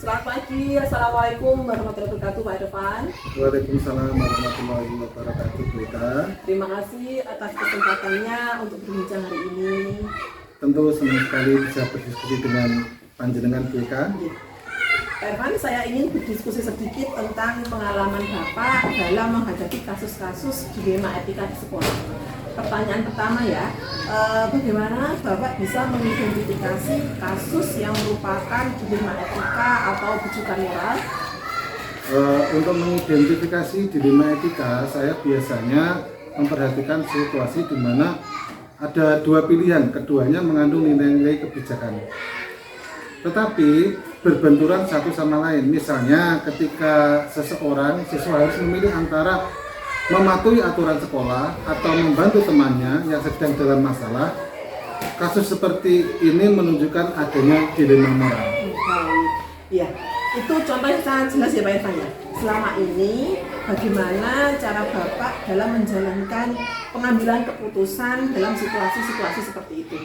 Selamat pagi, Assalamualaikum warahmatullahi wabarakatuh Pak Irfan. Waalaikumsalam warahmatullahi wabarakatuh, Bu Eka. Terima kasih atas kesempatannya untuk berbincang hari ini. Tentu senang sekali bisa berdiskusi dengan panjenengan, Bu Eka. Pak Irfan, saya ingin berdiskusi sedikit tentang pengalaman Bapak dalam menghadapi kasus-kasus dilema etika di sekolah. Pertanyaan pertama ya, bagaimana Bapak bisa mengidentifikasi kasus yang merupakan dilema etika atau bujukan moral? Untuk mengidentifikasi dilema etika, saya biasanya memperhatikan situasi di mana ada dua pilihan, keduanya mengandung nilai-nilai kebijakan. Tetapi berbenturan satu sama lain. Misalnya ketika siswa harus memilih antara mematuhi aturan sekolah atau membantu temannya yang sedang dalam masalah, kasus seperti ini menunjukkan adanya dilema moral. Ya, itu contohnya sangat jelas ya Pak Irfan ya. Selama ini bagaimana cara Bapak dalam menjalankan pengambilan keputusan dalam situasi-situasi seperti itu?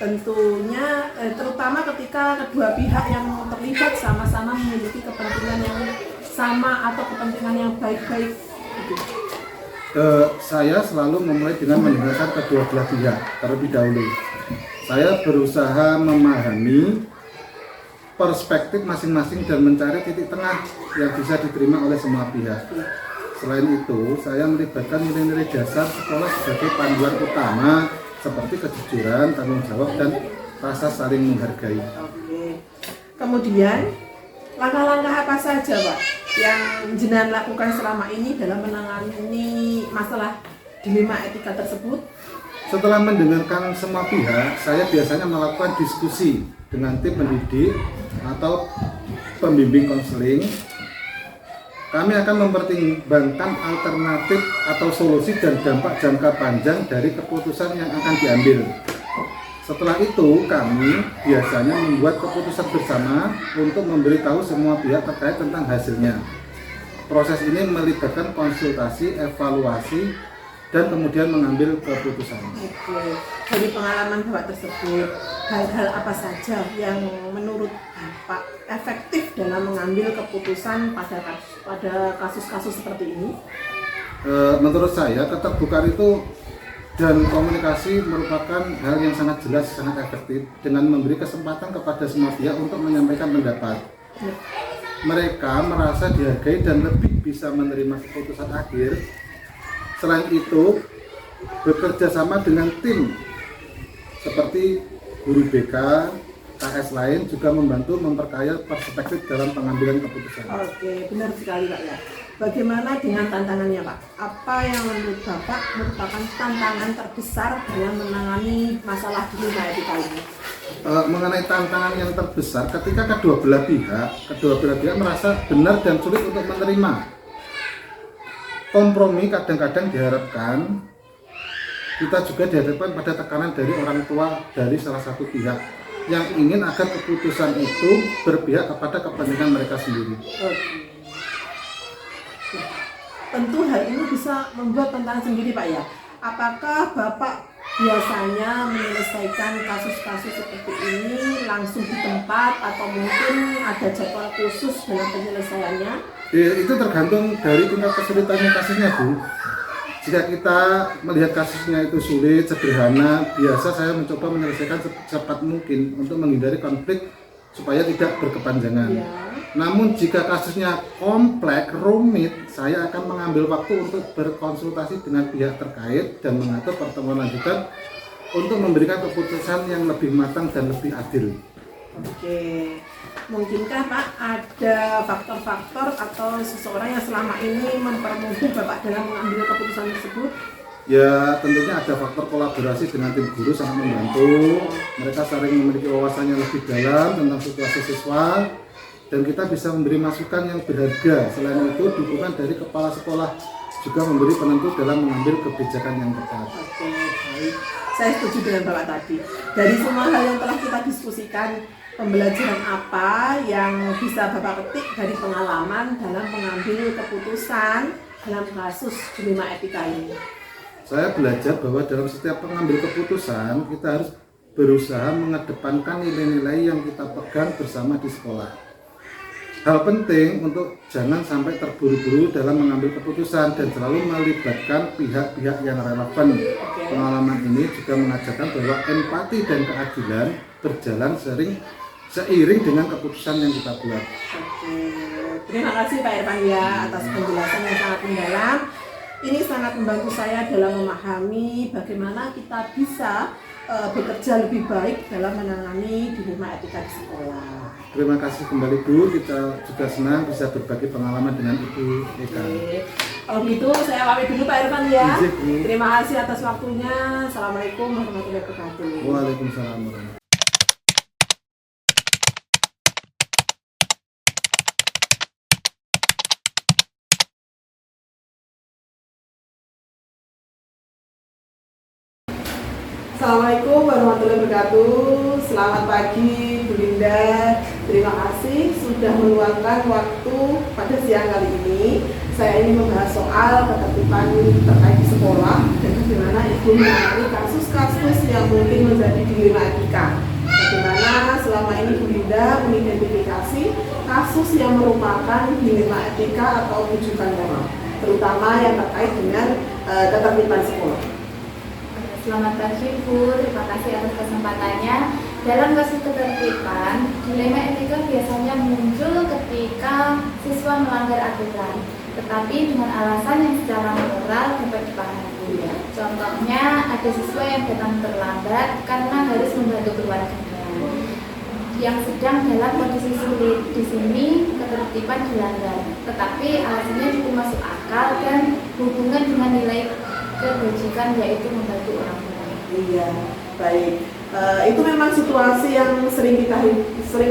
Tentunya terutama ketika kedua pihak yang terlibat sama-sama memiliki kepentingan yang sama atau kepentingan yang baik-baik gitu. Saya selalu memulai dengan mendengarkan kedua belah pihak terlebih dahulu. Saya berusaha memahami perspektif masing-masing dan mencari titik tengah yang bisa diterima oleh semua pihak. Selain itu, saya melibatkan nilai-nilai dasar sekolah sebagai panduan utama seperti kejujuran, tanggung jawab, dan rasa saling menghargai. Oke. Kemudian, langkah-langkah apa saja Pak yang jenengan lakukan selama ini dalam menangani masalah dilema etika tersebut? Setelah mendengarkan semua pihak, saya biasanya melakukan diskusi dengan tim pendidik atau pembimbing konseling. Kami akan mempertimbangkan alternatif atau solusi dan dampak jangka panjang dari keputusan yang akan diambil. Setelah itu, kami biasanya membuat keputusan bersama untuk memberitahu semua pihak terkait tentang hasilnya. Proses ini melibatkan konsultasi, evaluasi, dan kemudian mengambil keputusan. Oke. Dari pengalaman Bapak tersebut, hal-hal apa saja yang menurut Bapak efektif dalam mengambil keputusan pada kasus-kasus seperti ini? Menurut saya, keterbukaan itu dan komunikasi merupakan hal yang sangat jelas, sangat efektif dengan memberi kesempatan kepada semua pihak untuk menyampaikan pendapat. Mereka merasa dihargai dan lebih bisa menerima keputusan akhir. Selain itu, bekerja sama dengan tim seperti guru BK, KS lain juga membantu memperkaya perspektif dalam pengambilan keputusan. Oke, benar sekali Pak ya. Bagaimana dengan tantangannya Pak? Apa yang menurut Bapak merupakan tantangan terbesar dalam menangani masalah dilema etika ini? Mengenai tantangan yang terbesar ketika kedua belah pihak merasa benar dan sulit untuk menerima. Kompromi kadang-kadang diharapkan, kita juga dihadapkan pada tekanan dari orang tua dari salah satu pihak yang ingin agar keputusan itu berpihak kepada kepentingan mereka sendiri. Tentu hal ini bisa membuat tantangan sendiri Pak ya. Apakah Bapak biasanya menyelesaikan kasus-kasus seperti ini langsung di tempat atau mungkin ada jadwal khusus dalam penyelesaiannya? Itu tergantung dari tingkat kesulitannya kasusnya, Bu. Jika kita melihat kasusnya itu sulit, sederhana, biasa saya mencoba menyelesaikan secepat mungkin untuk menghindari konflik supaya tidak berkepanjangan. Ya. Namun jika kasusnya kompleks, rumit, saya akan mengambil waktu untuk berkonsultasi dengan pihak terkait dan mengatur pertemuan lanjutan untuk memberikan keputusan yang lebih matang dan lebih adil. Oke, mungkinkah Pak ada faktor-faktor atau seseorang yang selama ini mempermudah Bapak dalam mengambil keputusan tersebut? Ya, tentunya ada faktor kolaborasi dengan tim guru sangat membantu. Mereka sering memiliki wawasan yang lebih dalam tentang situasi siswa dan kita bisa memberi masukan yang berharga. Selain itu, dukungan dari kepala sekolah juga memberi penentu dalam mengambil kebijakan yang tepat. Oke, baik. Saya setuju dengan Bapak tadi. Dari semua hal yang telah kita diskusikan, pembelajaran apa yang bisa Bapak petik dari pengalaman dalam mengambil keputusan dalam kasus dilema etika ini? Saya belajar bahwa dalam setiap pengambil keputusan kita harus berusaha mengedepankan nilai-nilai yang kita pegang bersama di sekolah. hal penting untuk jangan sampai terburu-buru dalam mengambil keputusan dan selalu melibatkan pihak-pihak yang relevan. Pengalaman ini juga mengajarkan bahwa empati dan keadilan berjalan seiring dengan keputusan yang kita buat. Oke, terima kasih Pak Irfan ya atas penjelasan yang sangat mendalam. Ini sangat membantu saya dalam memahami bagaimana kita bisa bekerja lebih baik dalam menangani dilema etika di sekolah. Terima kasih kembali Bu, kita juga senang bisa berbagi pengalaman dengan Ibu Eka. Oke. Kalau gitu saya pamit dulu Pak Irfan ya. Izin, Bu. Terima kasih atas waktunya. Assalamualaikum warahmatullahi wabarakatuh. Waalaikumsalam warahmatullahi wabarakatuh. Assalamualaikum warahmatullahi wabarakatuh. Selamat pagi Bu Linda. Terima kasih sudah meluangkan waktu pada siang kali ini. Saya ingin membahas soal ketertiban terkait di sekolah dan bagaimana Ibu menangani kasus-kasus yang mungkin menjadi dilema etika. Bagaimana selama ini Bu Linda mengidentifikasi kasus yang merupakan dilema etika atau rujukan moral, terutama yang terkait dengan ketertiban sekolah. Selamat pagi Bu, terima kasih atas kesempatannya. Dalam kasus ketertiban, dilema etika biasanya muncul ketika siswa melanggar aturan, tetapi dengan alasan yang secara moral dapat dipahami. Contohnya, ada siswa yang datang terlambat karena harus membantu keluarganya, yang sedang dalam kondisi sulit. Di sini ketertiban dilanggar, tetapi alasannya cukup masuk akal dan hubungan dengan nilai kebajikan, yaitu membantu orang tua. Iya, baik. Itu memang situasi yang sering kita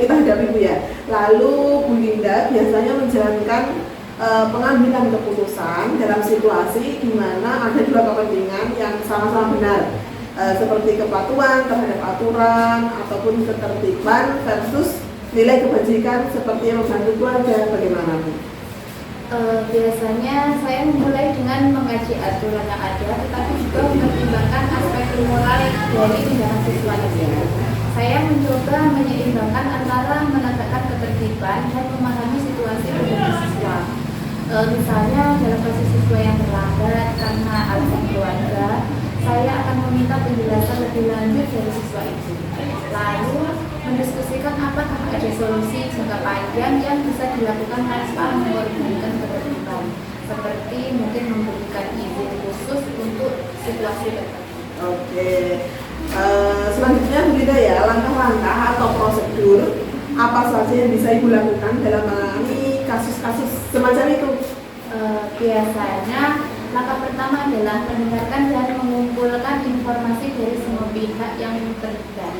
hadapi Bu ya. Lalu Bu Linda biasanya menjalankan pengambilan keputusan dalam situasi di mana ada dua kepentingan yang sama-sama benar, seperti kepatuhan terhadap aturan ataupun ketertiban versus nilai kebajikan seperti yang membantu keluarga. Bagaimana Bu? Biasanya saya memulai dengan mengkaji aturan yang ada, tetapi juga mempertimbangkan aspek moral dari tindakan siswa itu. Saya mencoba menyeimbangkan antara menegakkan ketertiban dan memahami situasi dari siswa. Misalnya dalam kasus siswa yang terlambat karena alasan keluarga, saya akan meminta penjelasan lebih lanjut dari siswa itu. Lalu mendiskusikan apakah ada solusi jangka panjang yang bisa dilakukan tanpa mengorbankan ketertiban, seperti mungkin memberikan izin khusus untuk situasi tertentu. Oke. Selanjutnya Bu Linda ya, langkah-langkah atau prosedur apa saja yang bisa Ibu lakukan dalam menangani kasus-kasus semacam itu? Biasanya langkah pertama adalah mendengarkan dan mengumpulkan informasi dari semua pihak yang terlibat,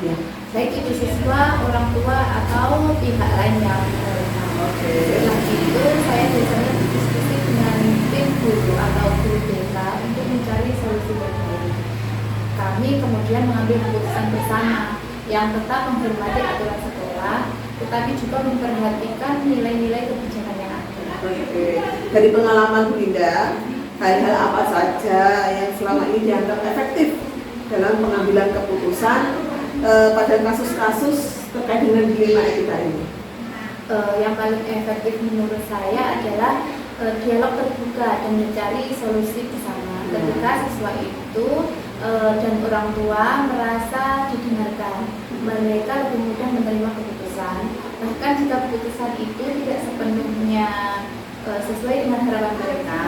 baik itu siswa, orang tua, atau pihak lain yang terlibat. Setelah itu, saya biasanya berdiskusi dengan tim guru atau guru BK untuk mencari solusi terbaik. Kami kemudian mengambil keputusan bersama yang tetap menghormati aturan sekolah, tetapi juga memperhatikan nilai-nilai kebijakan yang ada. Oke. Dari pengalaman Bu Linda, hal-hal apa saja yang selama ini dianggap efektif dalam pengambilan keputusan pada kasus-kasus terkait dengan dilema etika ini? Yang paling efektif menurut saya adalah dialog terbuka dan mencari solusi bersama. Ketika siswa itu dan orang tua merasa didengarkan, mereka lebih mudah menerima keputusan. Bahkan jika keputusan itu tidak sepenuhnya sesuai dengan harapan mereka.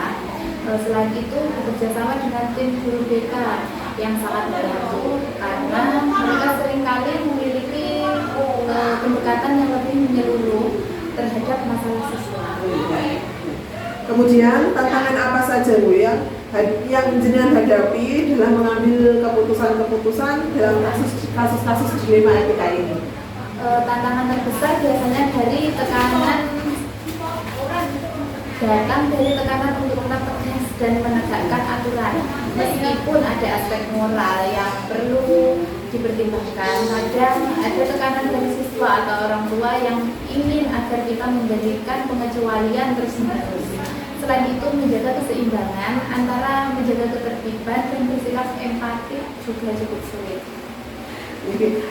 Selain itu, bekerja sama dengan tim guru BK yang sangat membantu karena mereka seringkali memiliki pendekatan yang lebih menyeluruh terhadap masalah siswa. Kemudian tantangan apa saja Bu yang jenengan hadapi dalam mengambil keputusan-keputusan dalam kasus-kasus dilema etika ini? Tantangan terbesar biasanya dari tekanan untuk tetap tegas dan menegakkan aturan. Meskipun ada aspek moral yang perlu dipertimbangkan, kadang ada tekanan dari siswa atau orang tua yang ingin agar kita memberikan pengecualian terus-menerus. Selain itu, menjaga keseimbangan antara menjaga ketertiban dan bersikap empatik juga cukup sulit.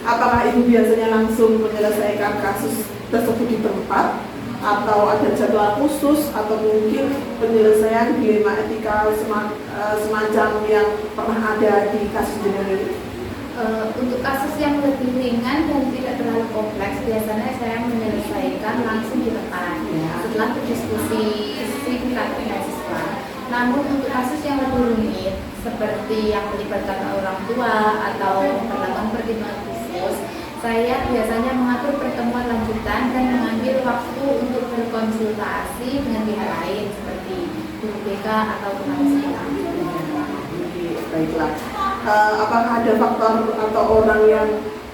Apakah Ibu biasanya langsung menyelesaikan kasus tersebut di tempat atau ada jadwal khusus atau mungkin penyelesaian dilema etika semacam yang pernah ada di kasus jenengan ini? Untuk kasus yang lebih ringan dan tidak terlalu kompleks, biasanya saya menyelesaikan langsung di depan setelah berdiskusi singkat dengan siswa. Namun untuk kasus yang lebih rumit seperti yang melibatkan orang tua atau melakukan pertimbangan khusus, saya biasanya mengatur pertemuan lanjutan dan mengambil waktu untuk berkonsultasi dengan pihak lain seperti guru BK atau kepala sekolah. Baiklah. Apakah ada faktor atau orang yang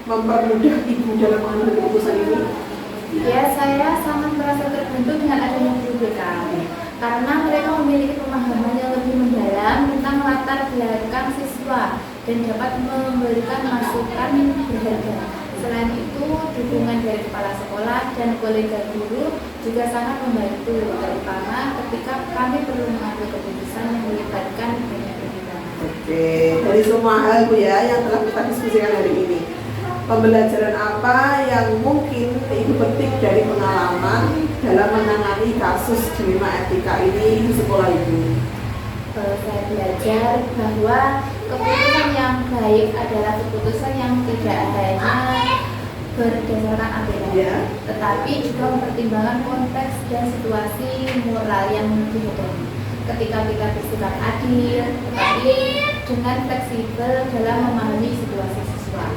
mempermudah ibu dalam mengambil keputusan ini? Ya, saya sangat merasa terbantu dengan adanya guru BK karena mereka memiliki pemahaman yang lebih mendalam tentang latar belakang siswa dan dapat memberikan masukan berharga. Selain itu, dukungan dari kepala sekolah dan kolega guru juga sangat membantu, terutama ketika kami perlu mengambil keputusan yang melibatkan banyak pihak. Oke, dari semua hal Bu ya yang telah kita diskusikan hari ini, pembelajaran apa yang mungkin Ibu petik dari pengalaman dalam menangani kasus dilema etika ini di sekolah Ibu? Saya belajar bahwa keputusan yang baik adalah keputusan yang tidak hanya berdasarkan aturan, tetapi juga mempertimbangkan konteks dan situasi moral yang dihadapi. Ketika kita bersikap adil, tetapi dengan fleksibel dalam memahami situasi siswa.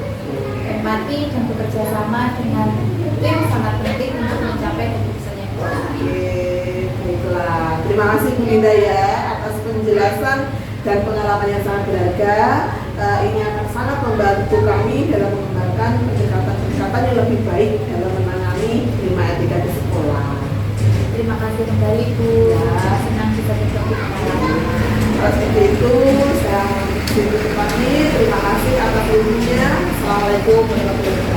Empati dan bekerja sama dengan tim sangat penting untuk mencapai keputusan yang baik. Oke, baiklah. Terima kasih Bu Linda ya atas penjelasan dan pengalaman yang sangat berharga. Ini akan sangat membantu kami dalam mengembangkan pendekatan-pendekatan yang lebih baik dalam menangani dilema etika di sekolah. Terima kasih kembali Bu. Senang bisa berbagi pengalaman. Seperti itu, saya pamit. Terima kasih atas ilmunya. Assalamualaikum warahmatullahi wabarakatuh.